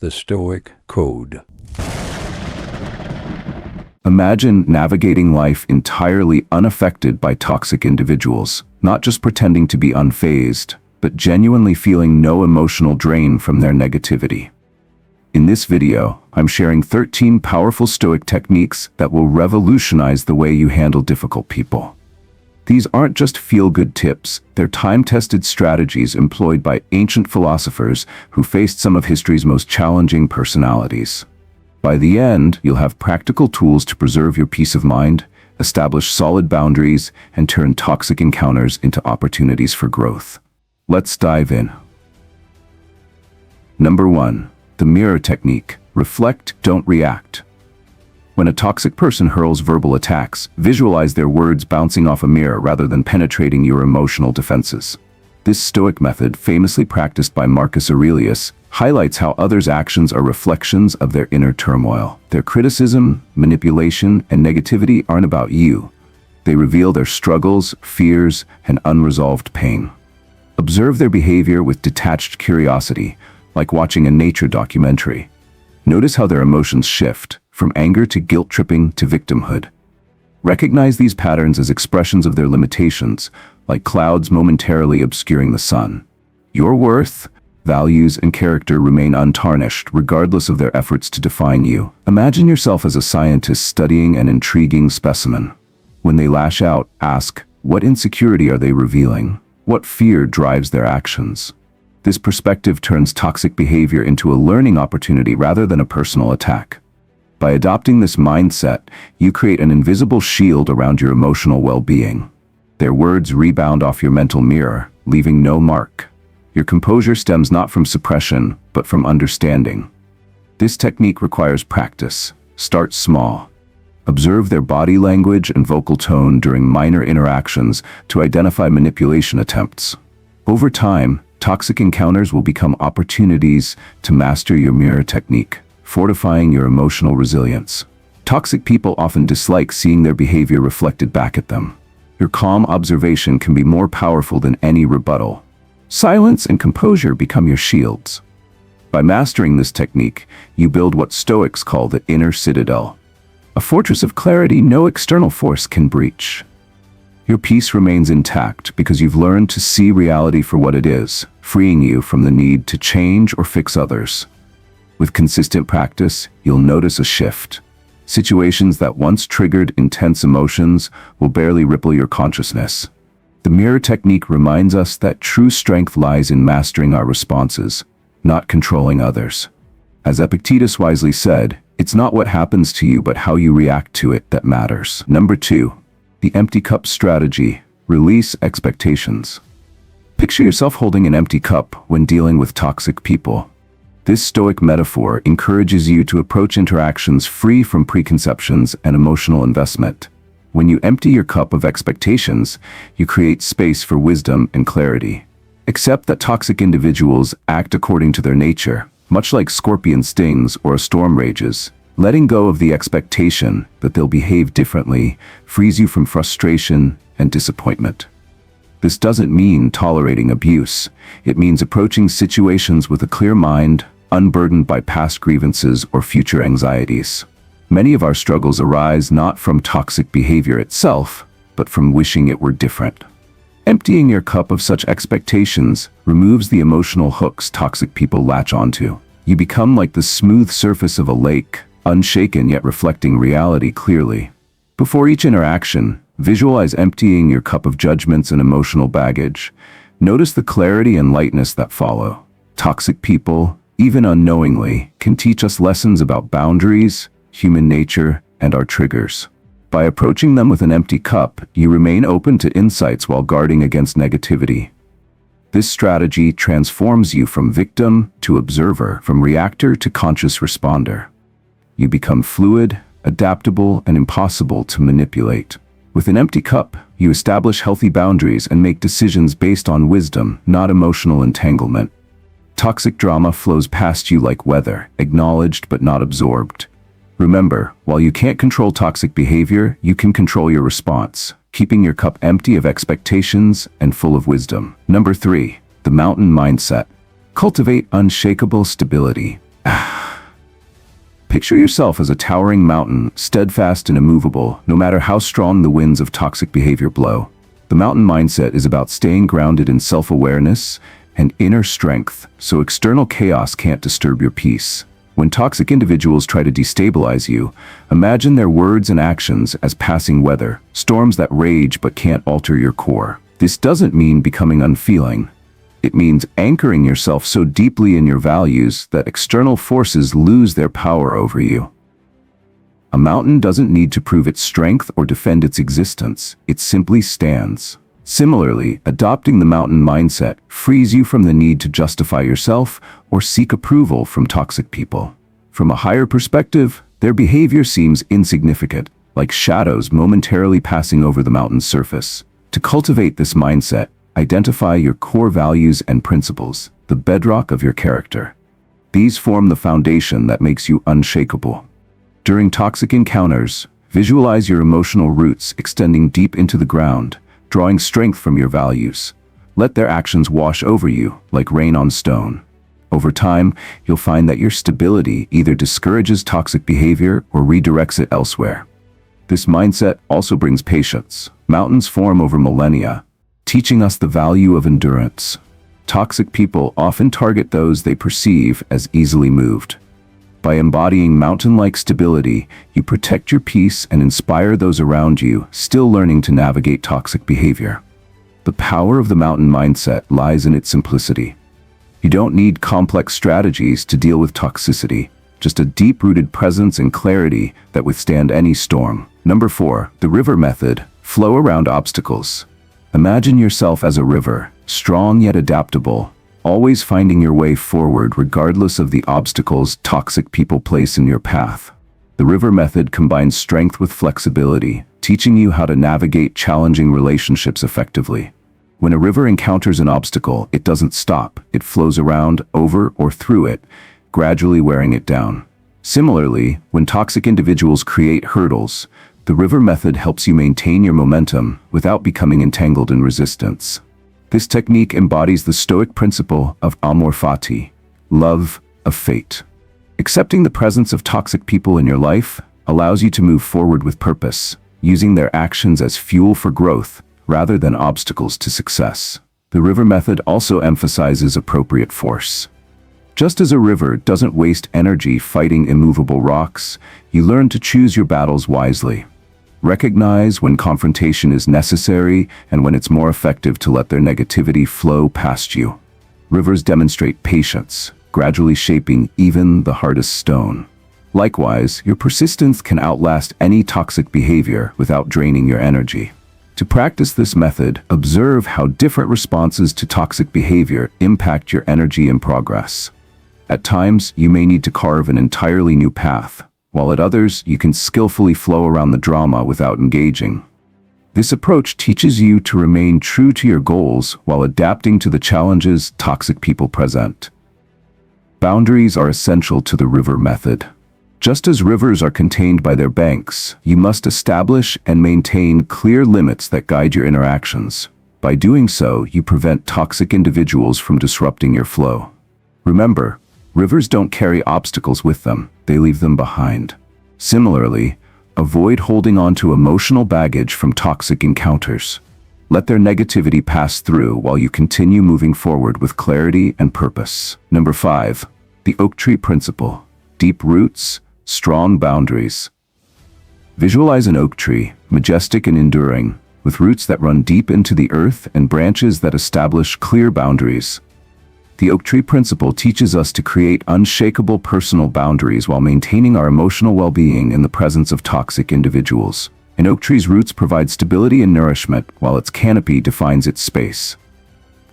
The Stoic Code. Imagine navigating life entirely unaffected by toxic individuals, not just pretending to be unfazed, but genuinely feeling no emotional drain from their negativity. In this video, I'm sharing 13 powerful Stoic techniques that will revolutionize the way you handle difficult people. These aren't just feel-good tips, they're time-tested strategies employed by ancient philosophers who faced some of history's most challenging personalities. By the end, you'll have practical tools to preserve your peace of mind, establish solid boundaries, and turn toxic encounters into opportunities for growth. Let's dive in. Number 1. The mirror technique. Reflect, don't react. When a toxic person hurls verbal attacks, visualize their words bouncing off a mirror rather than penetrating your emotional defenses. This Stoic method, famously practiced by Marcus Aurelius, highlights how others' actions are reflections of their inner turmoil. Their criticism, manipulation, and negativity aren't about you. They reveal their struggles, fears, and unresolved pain. Observe their behavior with detached curiosity, like watching a nature documentary. Notice how their emotions shift, from anger to guilt-tripping to victimhood. Recognize these patterns as expressions of their limitations, like clouds momentarily obscuring the sun. Your worth, values, and character remain untarnished, regardless of their efforts to define you. Imagine yourself as a scientist studying an intriguing specimen. When they lash out, ask, what insecurity are they revealing? What fear drives their actions? This perspective turns toxic behavior into a learning opportunity rather than a personal attack. By adopting this mindset, you create an invisible shield around your emotional well-being. Their words rebound off your mental mirror, leaving no mark. Your composure stems not from suppression, but from understanding. This technique requires practice. Start small. Observe their body language and vocal tone during minor interactions to identify manipulation attempts. Over time, toxic encounters will become opportunities to master your mirror technique, fortifying your emotional resilience. Toxic people often dislike seeing their behavior reflected back at them. Your calm observation can be more powerful than any rebuttal. Silence and composure become your shields. By mastering this technique, you build what Stoics call the inner citadel, a fortress of clarity no external force can breach. Your peace remains intact because you've learned to see reality for what it is, freeing you from the need to change or fix others. With consistent practice, you'll notice a shift. Situations that once triggered intense emotions will barely ripple your consciousness. The mirror technique reminds us that true strength lies in mastering our responses, not controlling others. As Epictetus wisely said, it's not what happens to you but how you react to it that matters. Number 2. The empty cup strategy. Release expectations. Picture yourself holding an empty cup when dealing with toxic people. This Stoic metaphor encourages you to approach interactions free from preconceptions and emotional investment. When you empty your cup of expectations, you create space for wisdom and clarity. Accept that toxic individuals act according to their nature, much like scorpion stings or a storm rages. Letting go of the expectation that they'll behave differently frees you from frustration and disappointment. This doesn't mean tolerating abuse. It means approaching situations with a clear mind, unburdened by past grievances or future anxieties. Many of our struggles arise not from toxic behavior itself, but from wishing it were different. Emptying your cup of such expectations removes the emotional hooks toxic people latch onto. You become like the smooth surface of a lake, unshaken yet reflecting reality clearly. Before each interaction, visualize emptying your cup of judgments and emotional baggage. Notice the clarity and lightness that follow. Toxic people, even unknowingly, can teach us lessons about boundaries, human nature, and our triggers. By approaching them with an empty cup, you remain open to insights while guarding against negativity. This strategy transforms you from victim to observer, from reactor to conscious responder. You become fluid, adaptable, and impossible to manipulate. With an empty cup, you establish healthy boundaries and make decisions based on wisdom, not emotional entanglement. Toxic drama flows past you like weather, acknowledged but not absorbed. Remember, while you can't control toxic behavior, you can control your response, keeping your cup empty of expectations and full of wisdom. Number 3. The mountain mindset. Cultivate unshakable stability. Picture yourself as a towering mountain, steadfast and immovable, no matter how strong the winds of toxic behavior blow. The mountain mindset is about staying grounded in self-awareness and inner strength, so external chaos can't disturb your peace. When toxic individuals try to destabilize you, imagine their words and actions as passing weather, storms that rage but can't alter your core. This doesn't mean becoming unfeeling. It means anchoring yourself so deeply in your values that external forces lose their power over you. A mountain doesn't need to prove its strength or defend its existence, it simply stands. Similarly, adopting the mountain mindset frees you from the need to justify yourself or seek approval from toxic people. From a higher perspective, their behavior seems insignificant, like shadows momentarily passing over the mountain's surface. To cultivate this mindset, identify your core values and principles, the bedrock of your character. These form the foundation that makes you unshakable. During toxic encounters, visualize your emotional roots extending deep into the ground, drawing strength from your values. Let their actions wash over you like rain on stone. Over time, you'll find that your stability either discourages toxic behavior or redirects it elsewhere. This mindset also brings patience. Mountains form over millennia, teaching us the value of endurance. Toxic people often target those they perceive as easily moved. By embodying mountain-like stability, you protect your peace and inspire those around you still learning to navigate toxic behavior. The power of the mountain mindset lies in its simplicity. You don't need complex strategies to deal with toxicity, just a deep-rooted presence and clarity that withstand any storm. Number 4, the river method. Flow around obstacles. Imagine yourself as a river, strong yet adaptable, always finding your way forward regardless of the obstacles toxic people place in your path. The river method combines strength with flexibility, teaching you how to navigate challenging relationships effectively. When a river encounters an obstacle, it doesn't stop, it flows around, over, or through it, gradually wearing it down. Similarly, when toxic individuals create hurdles, the river method helps you maintain your momentum without becoming entangled in resistance. This technique embodies the Stoic principle of amor fati, love of fate. Accepting the presence of toxic people in your life allows you to move forward with purpose, using their actions as fuel for growth rather than obstacles to success. The river method also emphasizes appropriate force. Just as a river doesn't waste energy fighting immovable rocks, you learn to choose your battles wisely. Recognize when confrontation is necessary and when it's more effective to let their negativity flow past you. Rivers demonstrate patience, gradually shaping even the hardest stone. Likewise, your persistence can outlast any toxic behavior without draining your energy. To practice this method, observe how different responses to toxic behavior impact your energy and progress. At times, you may need to carve an entirely new path, while at others, you can skillfully flow around the drama without engaging. This approach teaches you to remain true to your goals while adapting to the challenges toxic people present. Boundaries are essential to the river method. Just as rivers are contained by their banks, you must establish and maintain clear limits that guide your interactions. By doing so, you prevent toxic individuals from disrupting your flow. Remember, rivers don't carry obstacles with them, they leave them behind. Similarly, avoid holding on to emotional baggage from toxic encounters. Let their negativity pass through while you continue moving forward with clarity and purpose. Number 5, the oak tree principle. Deep roots, strong boundaries. Visualize an oak tree, majestic and enduring, with roots that run deep into the earth and branches that establish clear boundaries. The oak tree principle teaches us to create unshakable personal boundaries while maintaining our emotional well-being in the presence of toxic individuals. An oak tree's roots provide stability and nourishment, while its canopy defines its space.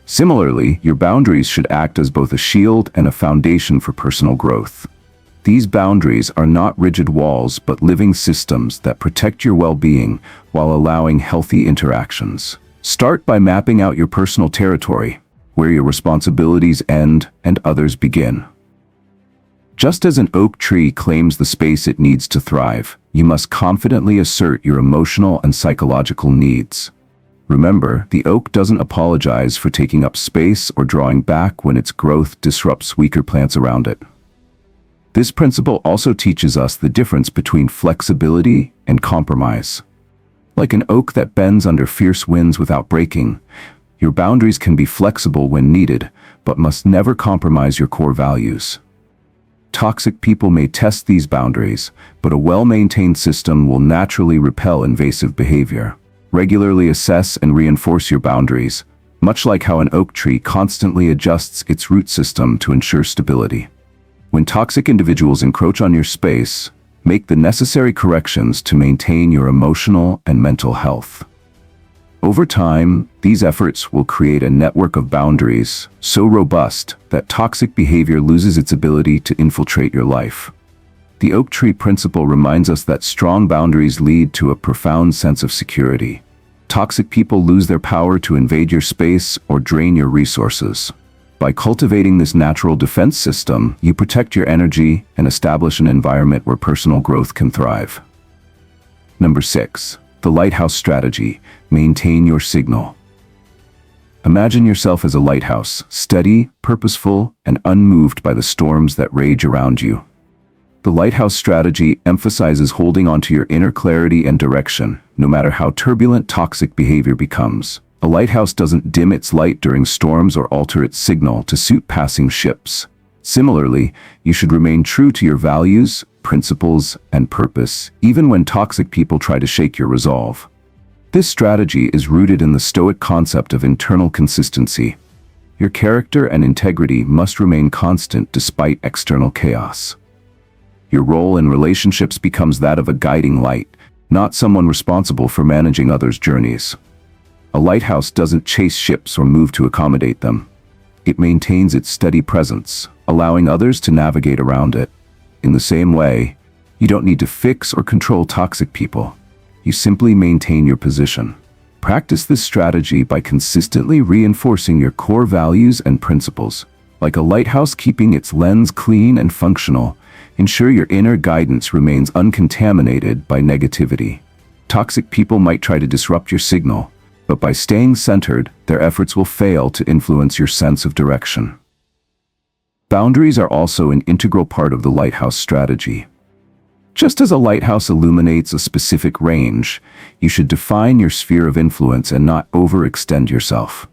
Similarly, your boundaries should act as both a shield and a foundation for personal growth. These boundaries are not rigid walls but living systems that protect your well-being while allowing healthy interactions. Start by mapping out your personal territory, where your responsibilities end and others begin. Just as an oak tree claims the space it needs to thrive, you must confidently assert your emotional and psychological needs. Remember, the oak doesn't apologize for taking up space or drawing back when its growth disrupts weaker plants around it. This principle also teaches us the difference between flexibility and compromise. Like an oak that bends under fierce winds without breaking, your boundaries can be flexible when needed, but must never compromise your core values. Toxic people may test these boundaries, but a well-maintained system will naturally repel invasive behavior. Regularly assess and reinforce your boundaries, much like how an oak tree constantly adjusts its root system to ensure stability. When toxic individuals encroach on your space, make the necessary corrections to maintain your emotional and mental health. Over time, these efforts will create a network of boundaries so robust that toxic behavior loses its ability to infiltrate your life. The oak tree principle reminds us that strong boundaries lead to a profound sense of security. Toxic people lose their power to invade your space or drain your resources. By cultivating this natural defense system, you protect your energy and establish an environment where personal growth can thrive. Number 6. The lighthouse strategy. Maintain your signal. Imagine yourself as a lighthouse, steady, purposeful, and unmoved by the storms that rage around you. The lighthouse strategy emphasizes holding onto your inner clarity and direction, no matter how turbulent toxic behavior becomes. A lighthouse doesn't dim its light during storms or alter its signal to suit passing ships. Similarly, you should remain true to your values, principles, and purpose, even when toxic people try to shake your resolve. This strategy is rooted in the Stoic concept of internal consistency. Your character and integrity must remain constant despite external chaos. Your role in relationships becomes that of a guiding light, not someone responsible for managing others' journeys. A lighthouse doesn't chase ships or move to accommodate them. It maintains its steady presence, allowing others to navigate around it. In the same way, you don't need to fix or control toxic people. You simply maintain your position. Practice this strategy by consistently reinforcing your core values and principles. Like a lighthouse keeping its lens clean and functional, ensure your inner guidance remains uncontaminated by negativity. Toxic people might try to disrupt your signal, but by staying centered, their efforts will fail to influence your sense of direction. Boundaries are also an integral part of the lighthouse strategy. Just as a lighthouse illuminates a specific range, you should define your sphere of influence and not overextend yourself.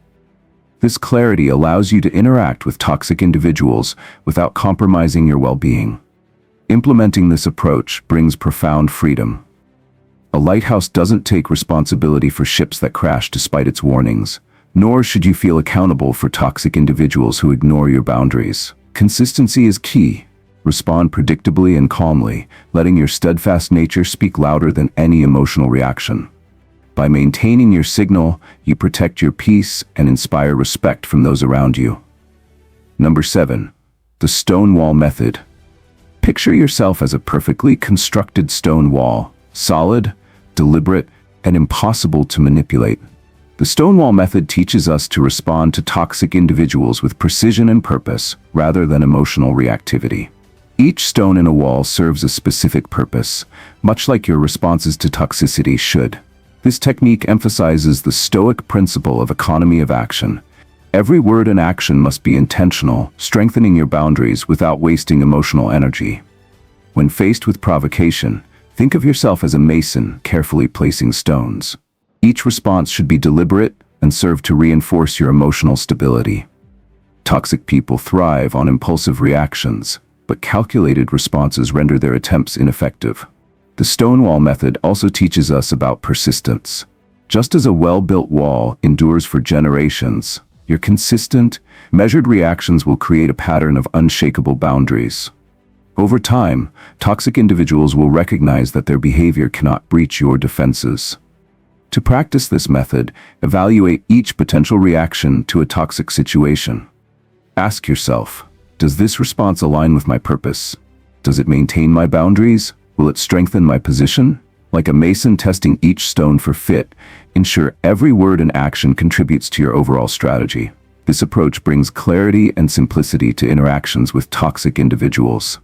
This clarity allows you to interact with toxic individuals without compromising your well-being. Implementing this approach brings profound freedom. A lighthouse doesn't take responsibility for ships that crash despite its warnings, nor should you feel accountable for toxic individuals who ignore your boundaries. Consistency is key. Respond predictably and calmly, letting your steadfast nature speak louder than any emotional reaction. By maintaining your signal, you protect your peace and inspire respect from those around you. Number 7. The stone wall method. Picture yourself as a perfectly constructed stone wall, solid, deliberate, and impossible to manipulate. The Stonewall method teaches us to respond to toxic individuals with precision and purpose, rather than emotional reactivity. Each stone in a wall serves a specific purpose, much like your responses to toxicity should. This technique emphasizes the Stoic principle of economy of action. Every word and action must be intentional, strengthening your boundaries without wasting emotional energy. When faced with provocation, think of yourself as a mason carefully placing stones. Each response should be deliberate and serve to reinforce your emotional stability. Toxic people thrive on impulsive reactions, but calculated responses render their attempts ineffective. The Stonewall method also teaches us about persistence. Just as a well-built wall endures for generations, your consistent, measured reactions will create a pattern of unshakable boundaries. Over time, toxic individuals will recognize that their behavior cannot breach your defenses. To practice this method, evaluate each potential reaction to a toxic situation. Ask yourself, does this response align with my purpose? Does it maintain my boundaries? Will it strengthen my position? Like a mason testing each stone for fit, ensure every word and action contributes to your overall strategy. This approach brings clarity and simplicity to interactions with toxic individuals.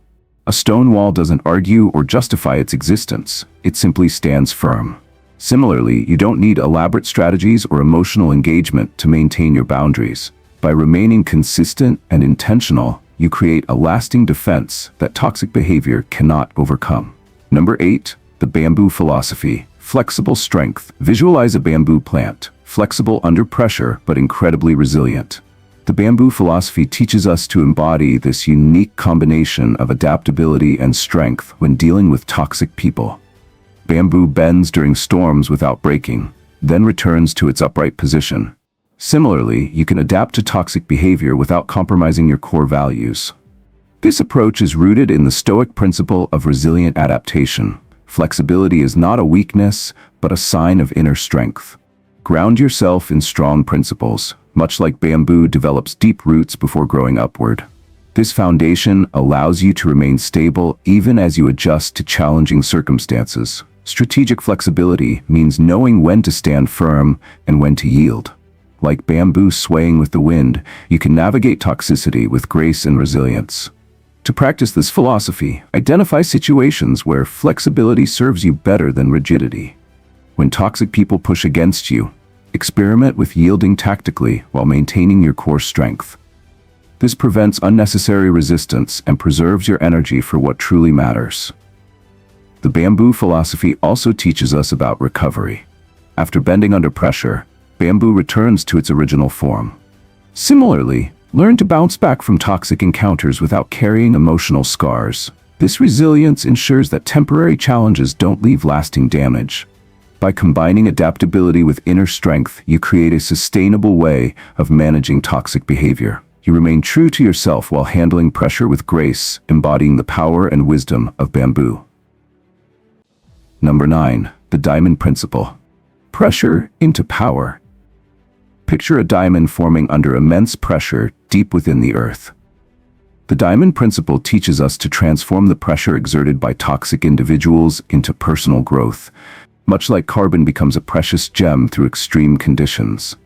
A stone wall doesn't argue or justify its existence, it simply stands firm. Similarly, you don't need elaborate strategies or emotional engagement to maintain your boundaries. By remaining consistent and intentional, you create a lasting defense that toxic behavior cannot overcome. Number 8. The bamboo philosophy. Flexible strength. Visualize a bamboo plant, flexible under pressure but incredibly resilient. The bamboo philosophy teaches us to embody this unique combination of adaptability and strength when dealing with toxic people. Bamboo bends during storms without breaking, then returns to its upright position. Similarly, you can adapt to toxic behavior without compromising your core values. This approach is rooted in the Stoic principle of resilient adaptation. Flexibility is not a weakness, but a sign of inner strength. Ground yourself in strong principles, much like bamboo develops deep roots before growing upward. This foundation allows you to remain stable even as you adjust to challenging circumstances. Strategic flexibility means knowing when to stand firm and when to yield. Like bamboo swaying with the wind, you can navigate toxicity with grace and resilience. To practice this philosophy, identify situations where flexibility serves you better than rigidity. When toxic people push against you, experiment with yielding tactically while maintaining your core strength. This prevents unnecessary resistance and preserves your energy for what truly matters. The bamboo philosophy also teaches us about recovery. After bending under pressure, bamboo returns to its original form. Similarly, learn to bounce back from toxic encounters without carrying emotional scars. This resilience ensures that temporary challenges don't leave lasting damage. By combining adaptability with inner strength, you create a sustainable way of managing toxic behavior. You remain true to yourself while handling pressure with grace, embodying the power and wisdom of bamboo. Number 9. The diamond principle. Pressure into power. Picture a diamond forming under immense pressure deep within the earth. The diamond principle teaches us to transform the pressure exerted by toxic individuals into personal growth, much like carbon becomes a precious gem through extreme conditions.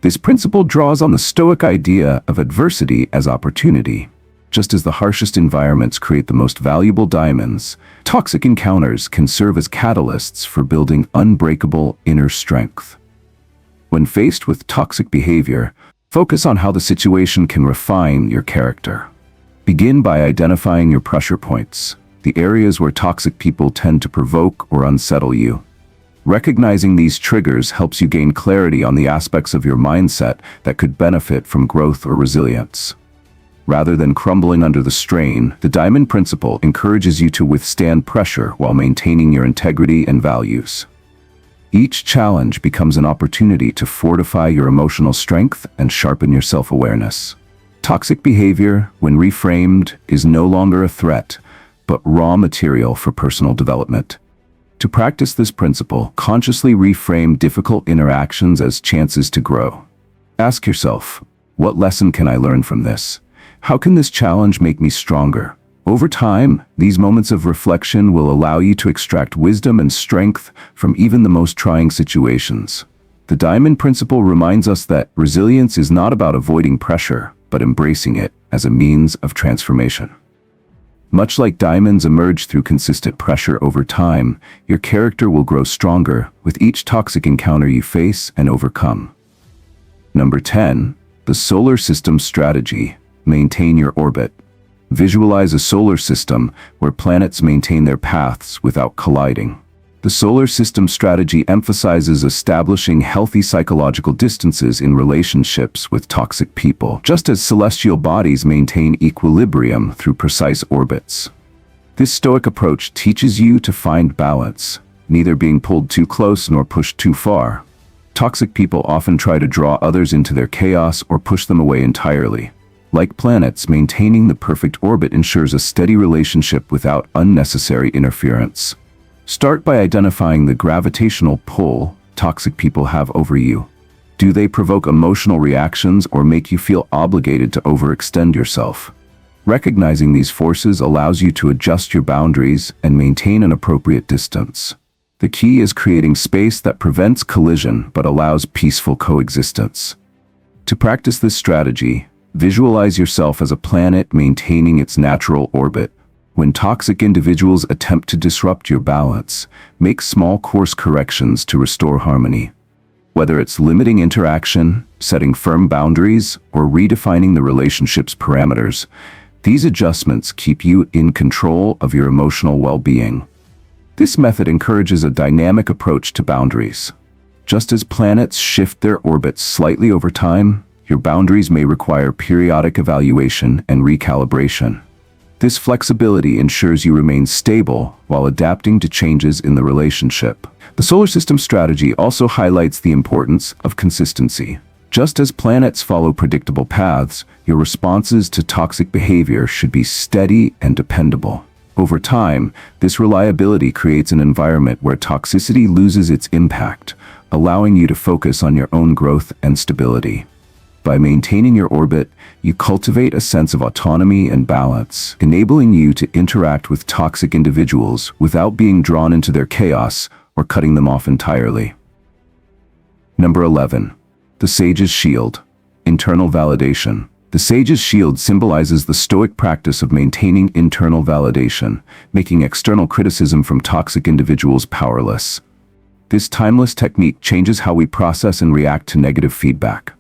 This principle draws on the Stoic idea of adversity as opportunity. Just as the harshest environments create the most valuable diamonds, toxic encounters can serve as catalysts for building unbreakable inner strength. When faced with toxic behavior, focus on how the situation can refine your character. Begin by identifying your pressure points, the areas where toxic people tend to provoke or unsettle you. Recognizing these triggers helps you gain clarity on the aspects of your mindset that could benefit from growth or resilience. Rather than crumbling under the strain, the diamond principle encourages you to withstand pressure while maintaining your integrity and values. Each challenge becomes an opportunity to fortify your emotional strength and sharpen your self-awareness. Toxic behavior, when reframed, is no longer a threat, but raw material for personal development. To practice this principle, consciously reframe difficult interactions as chances to grow. Ask yourself, what lesson can I learn from this? How can this challenge make me stronger? Over time, these moments of reflection will allow you to extract wisdom and strength from even the most trying situations. The diamond principle reminds us that resilience is not about avoiding pressure, but embracing it as a means of transformation. Much like diamonds emerge through consistent pressure over time, your character will grow stronger with each toxic encounter you face and overcome. Number 10. The solar system strategy. Maintain your orbit. Visualize a solar system where planets maintain their paths without colliding. The solar system strategy emphasizes establishing healthy psychological distances in relationships with toxic people, just as celestial bodies maintain equilibrium through precise orbits. This Stoic approach teaches you to find balance, neither being pulled too close nor pushed too far. Toxic people often try to draw others into their chaos or push them away entirely. Like planets, maintaining the perfect orbit ensures a steady relationship without unnecessary interference. Start by identifying the gravitational pull toxic people have over you. Do they provoke emotional reactions or make you feel obligated to overextend yourself? Recognizing these forces allows you to adjust your boundaries and maintain an appropriate distance. The key is creating space that prevents collision but allows peaceful coexistence. To practice this strategy, visualize yourself as a planet maintaining its natural orbit. When toxic individuals attempt to disrupt your balance, make small course corrections to restore harmony. Whether it's limiting interaction, setting firm boundaries, or redefining the relationship's parameters, These adjustments keep you in control of your emotional well-being. This method encourages a dynamic approach to boundaries. Just as planets shift their orbits slightly over time, your boundaries may require periodic evaluation and recalibration. This flexibility ensures you remain stable while adapting to changes in the relationship. The solar system strategy also highlights the importance of consistency. Just as planets follow predictable paths, your responses to toxic behavior should be steady and dependable. Over time, this reliability creates an environment where toxicity loses its impact, allowing you to focus on your own growth and stability. By maintaining your orbit, you cultivate a sense of autonomy and balance, enabling you to interact with toxic individuals without being drawn into their chaos or cutting them off entirely. Number 11. The Sage's Shield. Internal validation. The Sage's Shield symbolizes the Stoic practice of maintaining internal validation, making external criticism from toxic individuals powerless. This timeless technique changes how we process and react to negative feedback.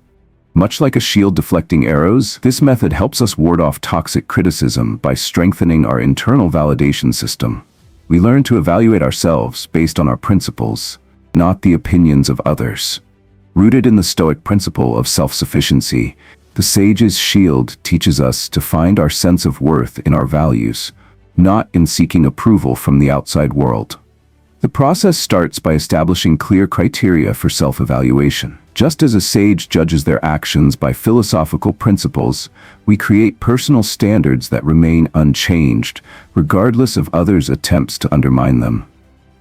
Much like a shield deflecting arrows, this method helps us ward off toxic criticism by strengthening our internal validation system. We learn to evaluate ourselves based on our principles, not the opinions of others. Rooted in the Stoic principle of self-sufficiency, the Sage's Shield teaches us to find our sense of worth in our values, not in seeking approval from the outside world. The process starts by establishing clear criteria for self-evaluation. Just as a sage judges their actions by philosophical principles, we create personal standards that remain unchanged, regardless of others' attempts to undermine them.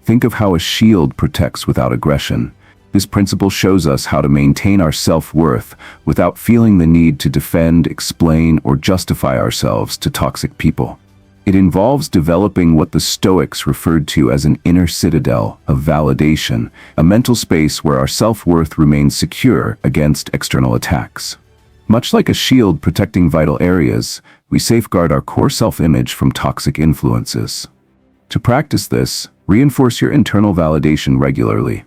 Think of how a shield protects without aggression. This principle shows us how to maintain our self-worth without feeling the need to defend, explain, or justify ourselves to toxic people. It involves developing what the Stoics referred to as an inner citadel of validation, a mental space where our self-worth remains secure against external attacks. Much like a shield protecting vital areas, we safeguard our core self-image from toxic influences. To practice this, reinforce your internal validation regularly.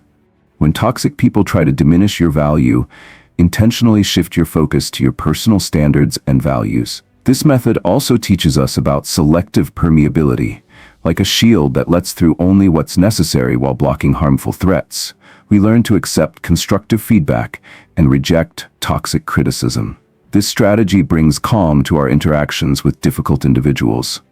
When toxic people try to diminish your value, intentionally shift your focus to your personal standards and values. This method also teaches us about selective permeability. Like a shield that lets through only what's necessary while blocking harmful threats, we learn to accept constructive feedback and reject toxic criticism. This strategy brings calm to our interactions with difficult individuals.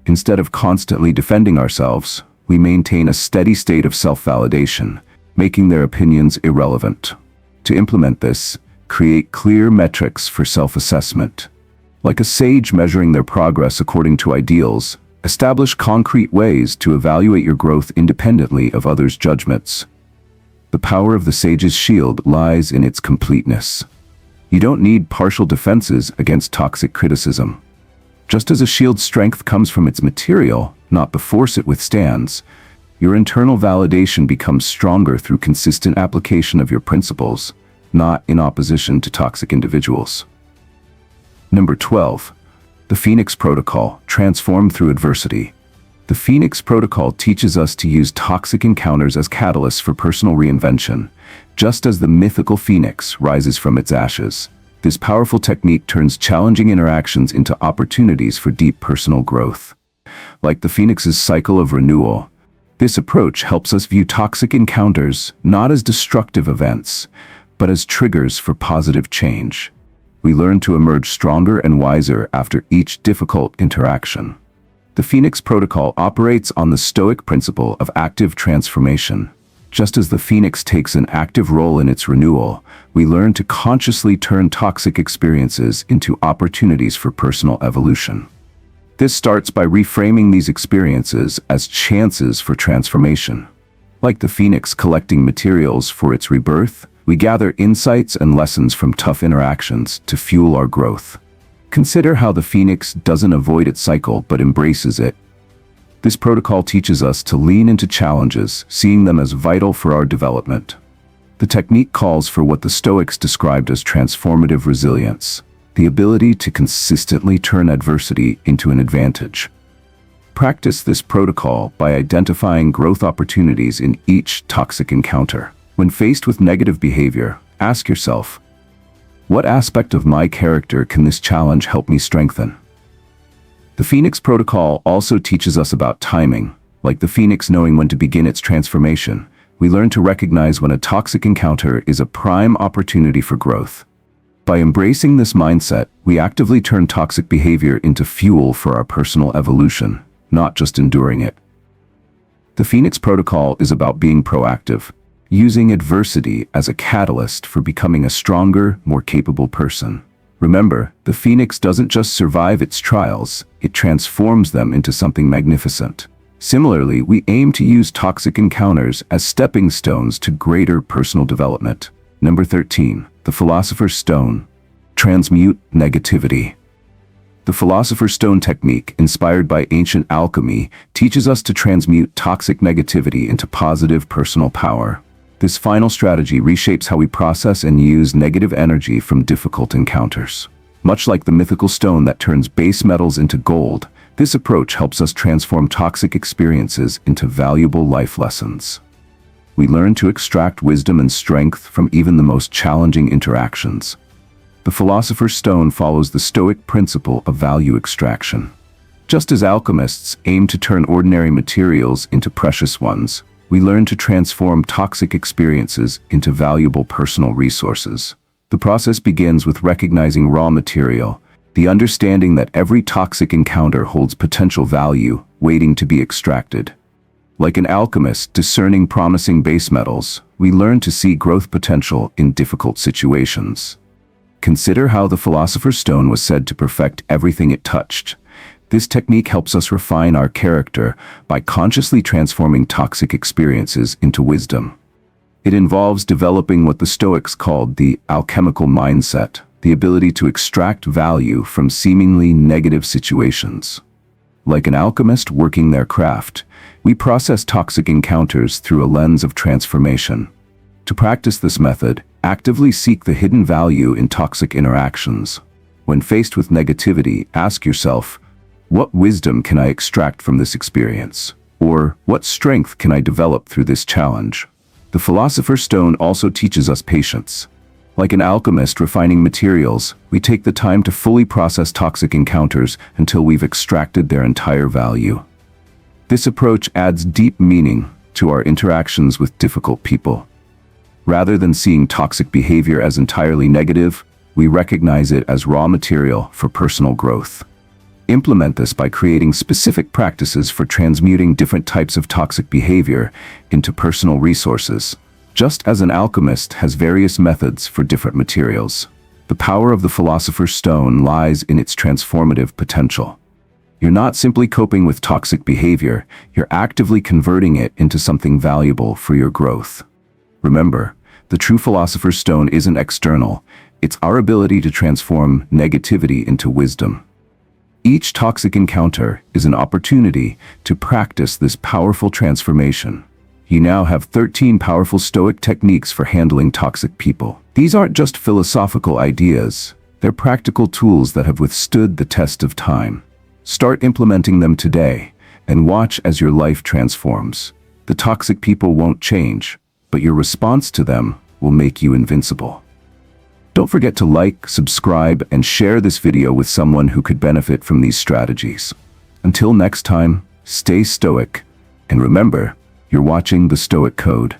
Instead of constantly defending ourselves, we maintain a steady state of self-validation, making their opinions irrelevant. To implement this, create clear metrics for self-assessment. Like a sage measuring their progress according to ideals, establish concrete ways to evaluate your growth independently of others' judgments. The power of the sage's shield lies in its completeness. You don't need partial defenses against toxic criticism. Just as a shield's strength comes from its material, not the force it withstands, your internal validation becomes stronger through consistent application of your principles, not in opposition to toxic individuals. Number 12. The Phoenix Protocol, transform through adversity. The Phoenix Protocol teaches us to use toxic encounters as catalysts for personal reinvention, just as the mythical phoenix rises from its ashes. This powerful technique turns challenging interactions into opportunities for deep personal growth. Like the phoenix's cycle of renewal, this approach helps us view toxic encounters not as destructive events, but as triggers for positive change. We learn to emerge stronger and wiser after each difficult interaction. The Phoenix Protocol operates on the Stoic principle of active transformation. Just as the phoenix takes an active role in its renewal, we learn to consciously turn toxic experiences into opportunities for personal evolution. This starts by reframing these experiences as chances for transformation. Like the phoenix collecting materials for its rebirth, we gather insights and lessons from tough interactions to fuel our growth. Consider how the phoenix doesn't avoid its cycle but embraces it. This protocol teaches us to lean into challenges, seeing them as vital for our development. The technique calls for what the Stoics described as transformative resilience, the ability to consistently turn adversity into an advantage. Practice this protocol by identifying growth opportunities in each toxic encounter. When faced with negative behavior, ask yourself, what aspect of my character can this challenge help me strengthen? The Phoenix Protocol also teaches us about timing. Like the phoenix knowing when to begin its transformation, we learn to recognize when a toxic encounter is a prime opportunity for growth. By embracing this mindset, we actively turn toxic behavior into fuel for our personal evolution, not just enduring it. The Phoenix Protocol is about being proactive, using adversity as a catalyst for becoming a stronger, more capable person. Remember, the phoenix doesn't just survive its trials, it transforms them into something magnificent. Similarly, we aim to use toxic encounters as stepping stones to greater personal development. Number 13, the Philosopher's Stone. Transmute negativity. The Philosopher's Stone technique, inspired by ancient alchemy, teaches us to transmute toxic negativity into positive personal power. This final strategy reshapes how we process and use negative energy from difficult encounters. Much like the mythical stone that turns base metals into gold, this approach helps us transform toxic experiences into valuable life lessons. We learn to extract wisdom and strength from even the most challenging interactions. The Philosopher's Stone follows the Stoic principle of value extraction. Just as alchemists aim to turn ordinary materials into precious ones, we learn to transform toxic experiences into valuable personal resources. The process begins with recognizing raw material, the understanding that every toxic encounter holds potential value waiting to be extracted. Like an alchemist discerning promising base metals, we learn to see growth potential in difficult situations. Consider how the Philosopher's Stone was said to perfect everything it touched. This technique helps us refine our character by consciously transforming toxic experiences into wisdom. It involves developing what the Stoics called the alchemical mindset, the ability to extract value from seemingly negative situations. Like an alchemist working their craft, we process toxic encounters through a lens of transformation. To practice this method, actively seek the hidden value in toxic interactions. When faced with negativity, ask yourself, what wisdom can I extract from this experience? Or what strength can I develop through this challenge? The Philosopher's Stone also teaches us patience. Like an alchemist refining materials, we take the time to fully process toxic encounters until we've extracted their entire value. This approach adds deep meaning to our interactions with difficult people. Rather than seeing toxic behavior as entirely negative, we recognize it as raw material for personal growth. Implement this by creating specific practices for transmuting different types of toxic behavior into personal resources. Just as an alchemist has various methods for different materials, the power of the Philosopher's Stone lies in its transformative potential. You're not simply coping with toxic behavior, you're actively converting it into something valuable for your growth. Remember, the true Philosopher's Stone isn't external, it's our ability to transform negativity into wisdom. Each toxic encounter is an opportunity to practice this powerful transformation. You now have 13 powerful Stoic techniques for handling toxic people. These aren't just philosophical ideas, they're practical tools that have withstood the test of time. Start implementing them today, and watch as your life transforms. The toxic people won't change, but your response to them will make you invincible. Don't forget to like, subscribe, and share this video with someone who could benefit from these strategies. Until next time, stay stoic, and remember, you're watching the Stoic Code.